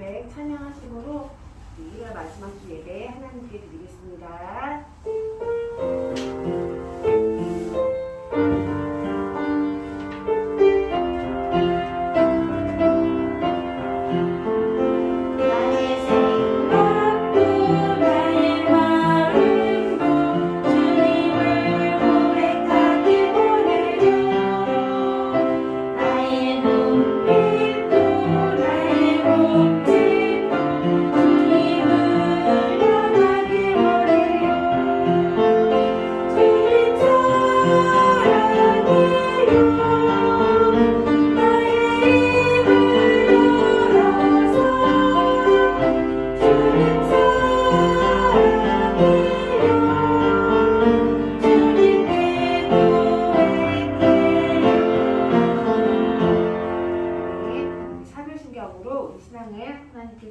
고백 찬양하심으로 우리가 마지막 주 예배 하나님께 드리겠습니다.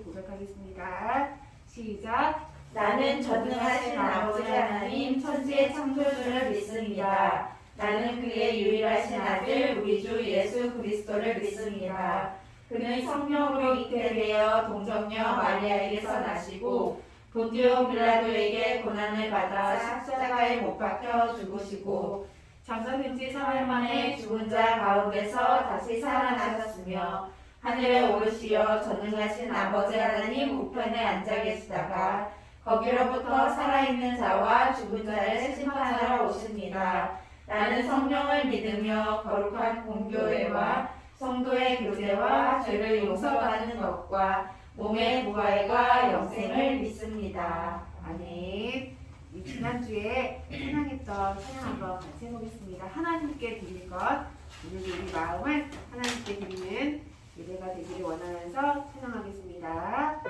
고백하겠습니다. 시작. 나는 전능하신 아버지 하나님 천지의 창조주를 믿습니다. 나는 그의 유일하신 아들 우리 주 예수 그리스도를 믿습니다. 그는 성령으로 잉태되어 동정녀 마리아에게서 나시고 본디오 빌라도에게 고난을 받아 십자가에 못 박혀 죽으시고 장사된 지 3일 만에 죽은 자 가운데서 다시 살아나셨으며 하늘에 오르시어 전능하신 아버지 하나님 우편에 앉아 계시다가 거기로부터 살아있는 자와 죽은 자를 심판하러 오십니다. 나는 성령을 믿으며 거룩한 공교회와 성도의 교제와 죄를 용서받는 것과 몸의 부활과 영생을 믿습니다. 아멘. 지난주에 찬양했던 찬양 한번 같이 해보겠습니다. 하나님께 드릴 것, 오늘 우리 마음을 하나님께 드리는 예배가 되기를 원하면서 찬양하겠습니다.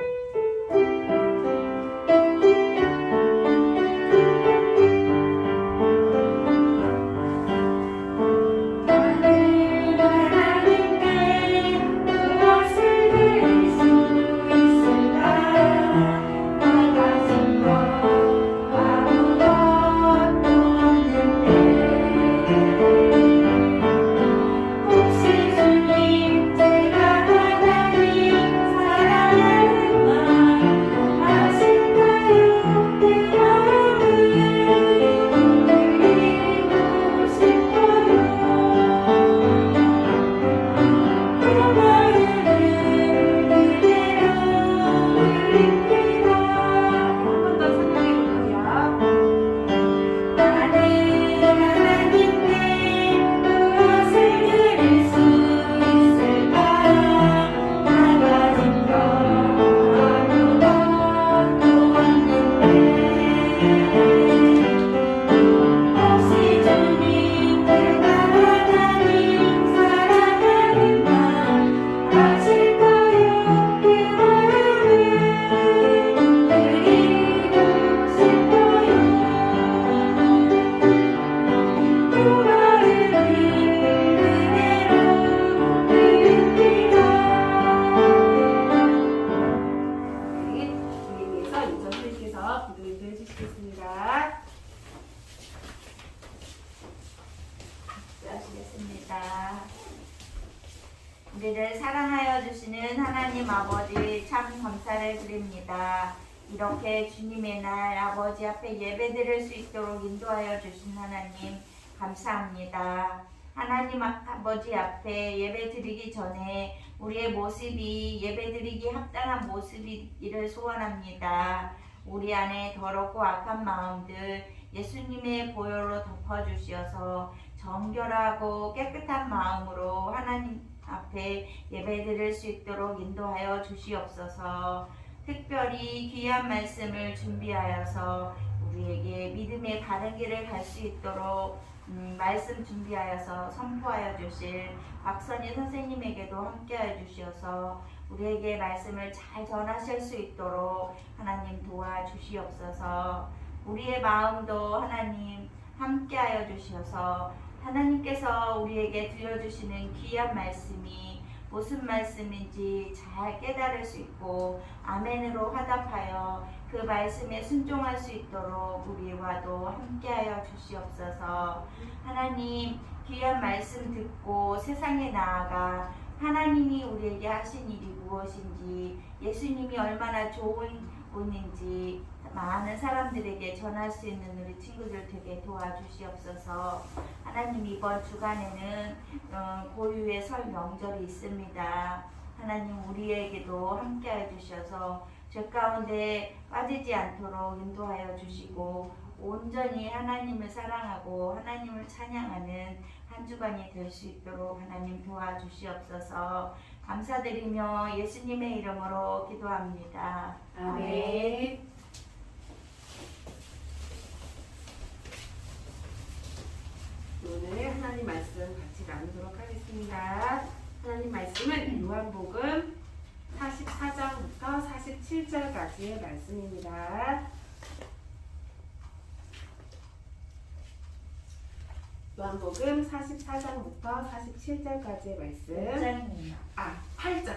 우리를 사랑하여 주시는 하나님 아버지 참 감사를 드립니다. 이렇게 주님의 날 아버지 앞에 예배드릴 수 있도록 인도하여 주신 하나님 감사합니다. 하나님 아버지 앞에 예배드리기 전에 우리의 모습이 예배드리기 합당한 모습이기를 소원합니다. 우리 안에 더럽고 악한 마음들 예수님의 보혈로 덮어주시어서 정결하고 깨끗한 마음으로 하나님 앞에 예배드릴 수 있도록 인도하여 주시옵소서. 특별히 귀한 말씀을 준비하여서 우리에게 믿음의 바른 길을 갈 수 있도록 말씀 준비하여서 선포하여 주실 박선희 선생님에게도 함께하여 주시어서 우리에게 말씀을 잘 전하실 수 있도록 하나님 도와주시옵소서. 우리의 마음도 하나님 함께하여 주시어서 하나님께서 우리에게 들려주시는 귀한 말씀이 무슨 말씀인지 잘 깨달을 수 있고 아멘으로 화답하여 그 말씀에 순종할 수 있도록 우리와도 함께하여 주시옵소서. 하나님 귀한 말씀 듣고 세상에 나아가 하나님이 우리에게 하신 일이 무엇인지, 예수님이 얼마나 좋은 분인지 많은 사람들에게 전할 수 있는 우리 친구들 되게 도와주시옵소서. 하나님, 이번 주간에는 고유의 설 명절이 있습니다. 하나님, 우리에게도 함께해 주셔서 죄 가운데 빠지지 않도록 인도하여 주시고 온전히 하나님을 사랑하고 하나님을 찬양하는 한 주간이 될 수 있도록 하나님 도와주시옵소서. 감사드리며 예수님의 이름으로 기도합니다. 아멘. 오늘 하나님 말씀 같이 나누도록 하겠습니다. 하나님 말씀은 요한복음 44장부터 47절까지의 말씀입니다. 요한복음 44장부터 47절까지의 말씀. 8장.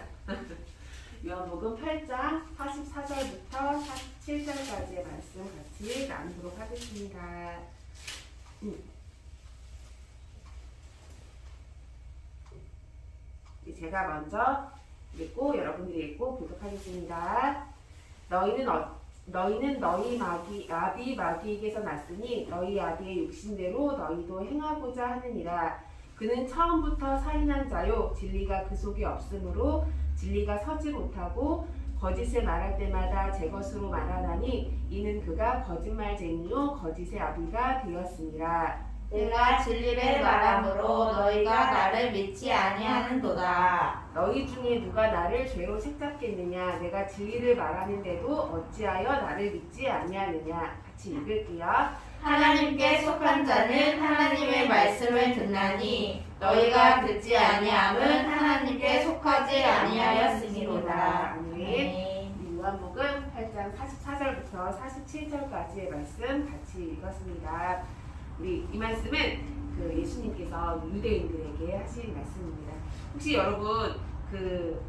요한복음 8장 44절부터 47절까지의 말씀 같이 나누도록 하겠습니다. 제가 먼저 읽고 여러분들이 읽고 교독하겠습니다. 너희는 너희 아비 마귀에게서 났으니 너희 아비의 육신대로 너희도 행하고자 하느니라. 그는 처음부터 살인한 자요 진리가 그 속에 없으므로 진리가 서지 못하고 거짓을 말할 때마다 제 것으로 말하나니 이는 그가 거짓말쟁이요 거짓의 아비가 되었습니다. 내가 진리를 말함으로 너희가 나를 믿지 아니하는도다. 너희 중에 누가 나를 죄로 책잡겠느냐? 내가 진리를 말하는데도 어찌하여 나를 믿지 아니하느냐? 같이 읽을게요. 하나님께 속한 자는 하나님의 말씀을 듣나니 너희가 듣지 아니함은 하나님께 속하지 아니하였음이로다. 아멘. 요한복음 8장 44절부터 47절까지의 말씀 같이 읽었습니다. 우리 이 말씀은 그 예수님께서 유대인들에게 하신 말씀입니다. 혹시 여러분 그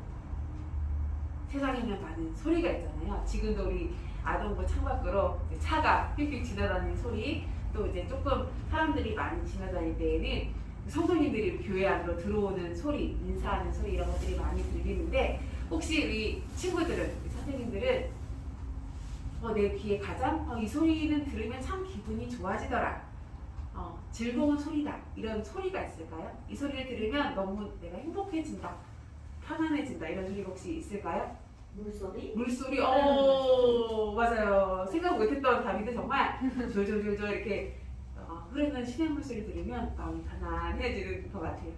세상에는 많은 소리가 있잖아요. 지금도 우리 아동부 창밖으로 차가 휙휙 지나다니는 소리, 또 이제 조금 사람들이 많이 지나다닐 때에는 성도님들이 교회 안으로 들어오는 소리, 인사하는 소리 이런 것들이 많이 들리는데 혹시 우리 친구들은, 우리 선생님들은 내 귀에 가장 이 소리는 들으면 참 기분이 좋아지더라. 즐거운 소리다. 이런 소리가 있을까요? 이 소리를 들으면 너무 내가 행복해진다. 편안해진다. 이런 소리가 혹시 있을까요? 물소리? 물소리. 맞아요. 생각 못했던 답인데 정말 졸졸졸졸 이렇게 흐르는 시냇물 소리 들으면 마음이 편안해지는 것 같아요.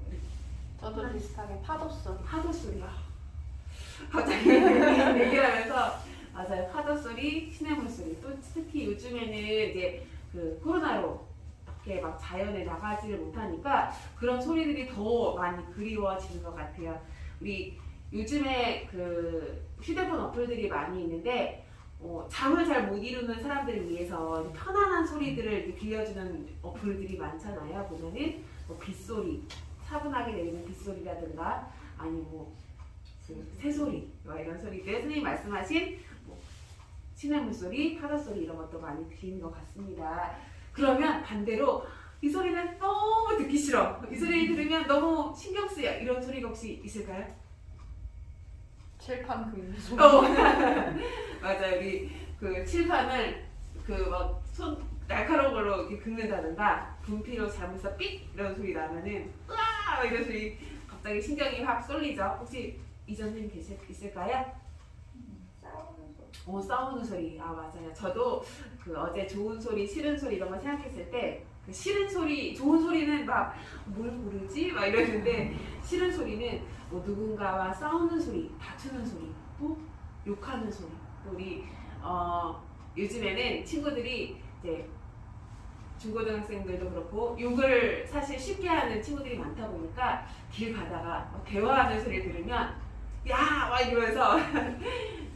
저도 비슷하게 파도 소리. 파도 소리. 갑자기 얘기를 하면서 맞아요. 파도 소리, 시냇물 소리. 또 특히 요즘에는 이제 그 코로나로 이렇게 막 자연에 나가지를 못하니까 그런 소리들이 더 많이 그리워지는 것 같아요. 우리 요즘에 그 휴대폰 어플들이 많이 있는데 잠을 잘 못 이루는 사람들을 위해서 편안한 소리들을 이렇게 들려주는 어플들이 많잖아요. 보면은 빗소리, 차분하게 내리는 빗소리라든가 아니면 새소리 이런 소리들, 선생님이 말씀하신 시냇물 소리, 파도 소리 이런 것도 많이 들리는 것 같습니다. 그러면 반대로 이 소리는 너무 듣기 싫어. 이 소리를 들으면 너무 신경 쓰여. 이런 소리가 혹시 있을까요? 칠판 긁는 소리. 맞아요. 우리 그 칠판을 그 막 손 날카로운 걸로 이렇게 긁는다든가 분필로 잘못해서 삑 이런 소리 나면은 으아 이런 소리 갑자기 신경이 확 쏠리죠. 혹시 이 선생님 있을까요? 싸우는 소리. 맞아요. 저도 그 어제 좋은 소리, 싫은 소리 이런 거 생각했을 때 그 싫은 소리, 좋은 소리는 막 뭘 고르지? 막 이러는데 싫은 소리는 누군가와 싸우는 소리, 다투는 소리, 또 욕하는 소리. 또 우리 요즘에는 친구들이 이제 중고등학생들도 그렇고 욕을 사실 쉽게 하는 친구들이 많다 보니까 길 가다가 대화하는 소리를 들으면 야! 막 이러면서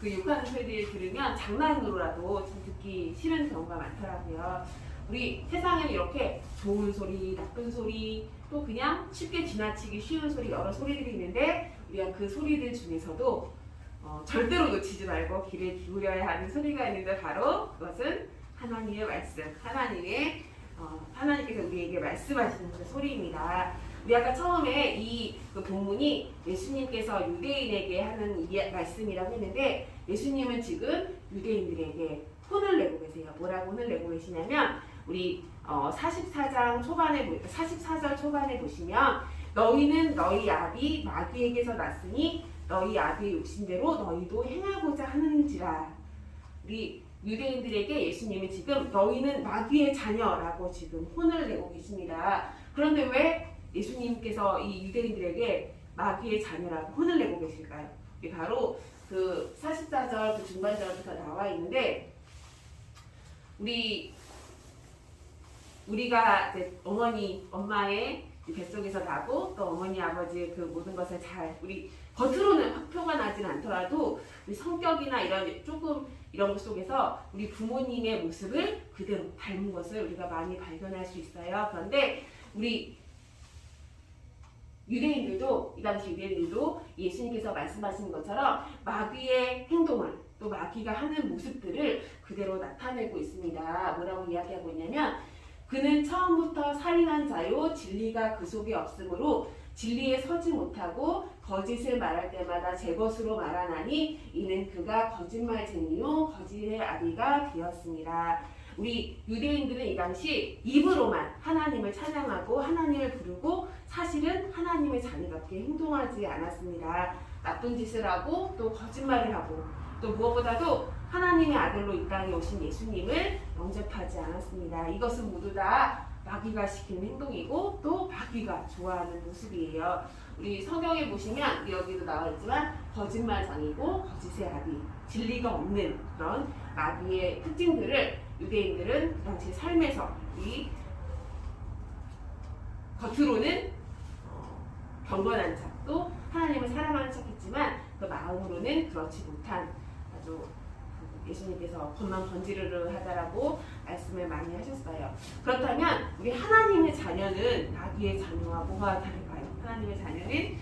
그 욕하는 소리를 들으면 장난으로라도 좀 듣기 싫은 경우가 많더라고요. 우리 세상에는 이렇게 좋은 소리, 나쁜 소리, 또 그냥 쉽게 지나치기 쉬운 소리 여러 소리들이 있는데 우리가 그 소리들 중에서도 절대로 놓치지 말고 귀를 기울여야 하는 소리가 있는데 바로 그것은 하나님의 말씀, 하나님께서 우리에게 말씀하시는 그 소리입니다. 우리 아까 처음에 그 본문이 예수님께서 유대인에게 하는 말씀이라고 했는데 예수님은 지금 유대인들에게 혼을 내고 계세요. 뭐라고 혼을 내고 계시냐면 우리 44절 초반에 보시면 너희는 너희 아비 마귀에게서 났으니 너희 아비의 욕심대로 너희도 행하고자 하는지라. 우리 유대인들에게 예수님은 지금 너희는 마귀의 자녀라고 지금 혼을 내고 계십니다. 그런데 왜 예수님께서 이 유대인들에게 마귀의 자녀라고 혼을 내고 계실까요? 이게 바로 그 44절 그 중반절부터 나와 있는데 우리가 이제 엄마의 뱃속에서 나고 또 어머니 아버지의 그 모든 것을 잘 우리 겉으로는 확 표가 나진 않더라도 우리 성격이나 이런 것 속에서 우리 부모님의 모습을 그대로 닮은 것을 우리가 많이 발견할 수 있어요. 그런데 우리 유대인들도 이 당시 유대인들도 예수님께서 말씀하신 것처럼 마귀의 행동을 또 마귀가 하는 모습들을 그대로 나타내고 있습니다. 뭐라고 이야기하고 있냐면 그는 처음부터 살인한 자요 진리가 그 속에 없으므로 진리에 서지 못하고 거짓을 말할 때마다 제 것으로 말하나니 이는 그가 거짓말쟁이요 거짓의 아비가 되었습니다. 우리 유대인들은 이 당시 입으로만 하나님을 찬양하고 하나님을 부르고 사실은 하나님의 자녀답게 행동하지 않았습니다. 나쁜 짓을 하고 또 거짓말을 하고 또 무엇보다도 하나님의 아들로 이 땅에 오신 예수님을 영접하지 않았습니다. 이것은 모두 다 마귀가 시키는 행동이고 또 마귀가 좋아하는 모습이에요. 우리 성경에 보시면 여기도 나와 있지만 거짓말장이고 거짓의 아비, 진리가 없는 그런 마귀의 특징들을 유대인들은 그 당시 삶에서 이 겉으로는 경건한 척, 또 하나님을 사랑하는 척했지만 그 마음으로는 그렇지 못한 아주 예수님께서 겉만 번지르르 하다라고 말씀을 많이 하셨어요. 그렇다면 우리 하나님의 자녀는 마귀의 자녀와 뭐가 다를까요? 하나님의 자녀는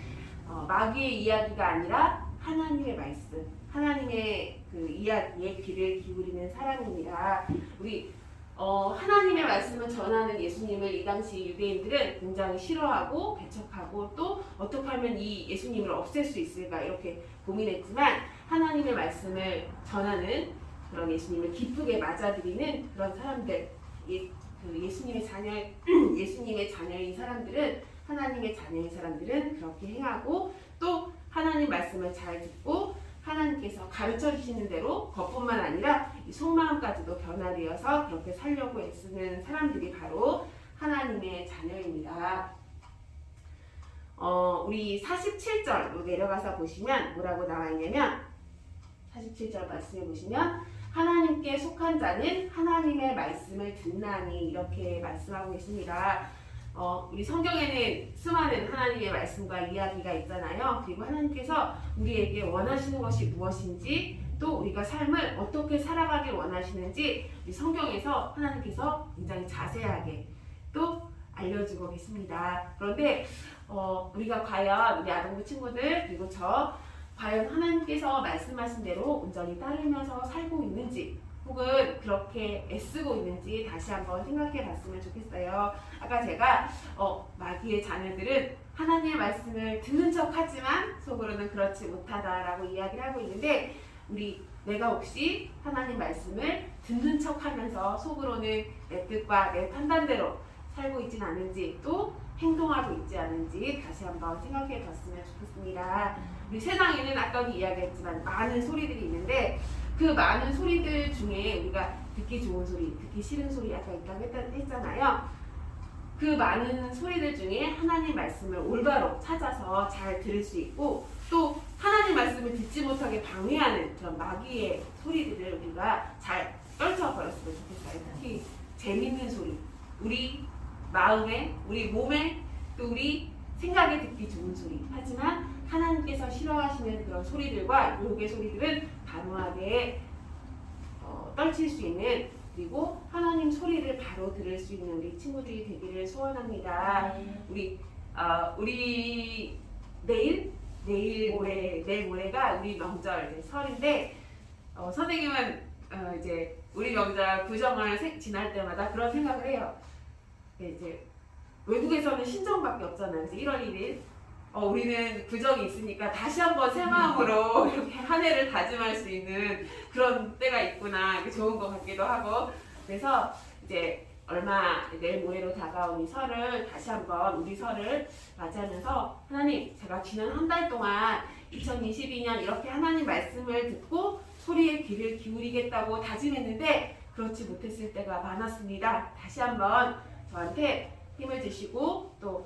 마귀의 이야기가 아니라 하나님의 말씀, 하나님의 그 이야기에 귀를 기울이는 사람입니다. 우리 하나님의 말씀을 전하는 예수님을 이 당시 유대인들은 굉장히 싫어하고 배척하고 또 어떻게 하면 이 예수님을 없앨 수 있을까 이렇게 고민했지만 하나님의 말씀을 전하는 그런 예수님을 기쁘게 맞아들이는 그런 사람들, 예수님의 자녀인 사람들은 하나님의 자녀인 사람들은 그렇게 행하고 또 하나님 말씀을 잘 듣고 하나님께서 가르쳐 주시는 대로 겉뿐만 아니라 이 속마음까지도 변화되어서 그렇게 살려고 애쓰는 사람들이 바로 하나님의 자녀입니다. 우리 47절로 내려가서 보시면 뭐라고 나와 있냐면 47절 말씀해 보시면 하나님께 속한 자는 하나님의 말씀을 듣나니 이렇게 말씀하고 계십니다. 우리 성경에는 수많은 하나님의 말씀과 이야기가 있잖아요. 그리고 하나님께서 우리에게 원하시는 것이 무엇인지 또 우리가 삶을 어떻게 살아가길 원하시는지 우리 성경에서 하나님께서 굉장히 자세하게 또 알려주고 계십니다. 그런데 우리가 과연 우리 아동부 친구들 그리고 저 과연 하나님께서 말씀하신 대로 온전히 따르면서 살고 있는지 혹은 그렇게 애쓰고 있는지 다시 한번 생각해 봤으면 좋겠어요. 아까 제가 마귀의 자녀들은 하나님의 말씀을 듣는 척 하지만 속으로는 그렇지 못하다라고 이야기를 하고 있는데 내가 혹시 하나님 말씀을 듣는 척 하면서 속으로는 내 뜻과 내 판단대로 살고 있진 않은지 또 행동하고 있지 않은지 다시 한번 생각해 봤으면 좋겠습니다. 우리 세상에는 아까도 이야기했지만 많은 소리들이 있는데 그 많은 소리들 중에 우리가 듣기 좋은 소리, 듣기 싫은 소리 아까 있다고 했잖아요. 그 많은 소리들 중에 하나님 말씀을 올바로 찾아서 잘 들을 수 있고 또 하나님 말씀을 듣지 못하게 방해하는 그런 마귀의 소리들을 우리가 잘 떨쳐버렸으면 좋겠어요. 특히 재밌는 소리, 우리 마음에, 우리 몸에, 또 우리 생각에 듣기 좋은 소리. 하지만 하나님께서 싫어하시는 그런 소리들과 유혹의 소리들은 단호하게 떨칠 수 있는 그리고 하나님 소리를 바로 들을 수 있는 우리 친구들이 되기를 소원합니다. 우리 내일 모레가 우리 명절 설인데 선생님은 이제 우리 명절 구정을 지날 때마다 그런 생각을 해요. 이제 외국에서는 신정밖에 없잖아요. 그래서 1월 1일 우리는 부정이 있으니까 다시 한번 새 마음으로 이렇게 한 해를 다짐할 수 있는 그런 때가 있구나. 이게 좋은 것 같기도 하고. 그래서 이제 내일 모레로 다가온 이 설을 다시 한번 우리 설을 맞이하면서 하나님, 제가 지난 한 달 동안 2022년 이렇게 하나님 말씀을 듣고 소리에 귀를 기울이겠다고 다짐했는데 그렇지 못했을 때가 많았습니다. 다시 한번 저한테 힘을 주시고 또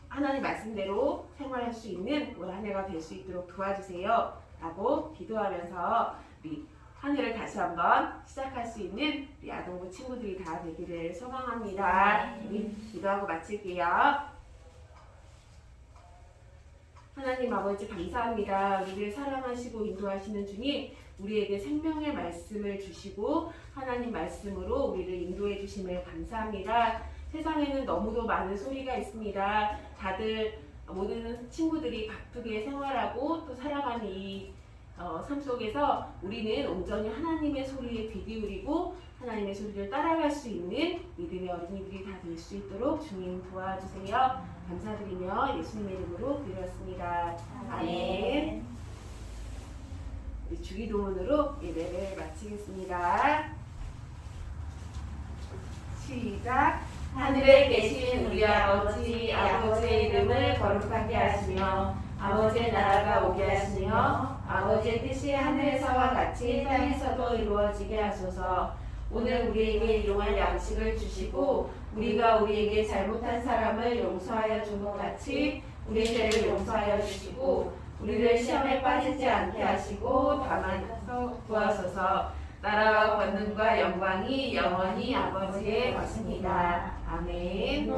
하나님 말씀대로 생활할 수 있는 올 한 해가 될 수 있도록 도와주세요 라고 기도하면서 우리 한 해를 다시 한번 시작할 수 있는 우리 아동부 친구들이 다 되기를 소망합니다. 우리 기도하고 마칠게요. 하나님 아버지 감사합니다. 우리를 사랑하시고 인도하시는 주님, 우리에게 생명의 말씀을 주시고 하나님 말씀으로 우리를 인도해 주심을 감사합니다. 세상에는 너무도 많은 소리가 있습니다. 다들 모든 친구들이 바쁘게 생활하고 또 살아가는 이 삶 속에서 우리는 온전히 하나님의 소리에 귀 기울이고 하나님의 소리를 따라갈 수 있는 믿음의 어린이들이 다 될 수 있도록 주님 도와주세요. 감사드리며 예수님의 이름으로 기도했습니다. 아멘. 우리 주기도문으로 예배를 마치겠습니다. 시작. 하늘에 계신 우리 아버지의 이름을 거룩하게 하시며 아버지의 나라가 오게 하시며 아버지의 뜻이 하늘에서와 같이 땅에서도 이루어지게 하소서. 오늘 우리에게 일용할 양식을 주시고 우리가 우리에게 잘못한 사람을 용서하여 준 것 같이 우리 죄를 용서하여 주시고 우리를 시험에 빠지지 않게 하시고 다만 구하소서. 나라와 권능과 영광이 영원히 아버지의 것입니다. 아멘.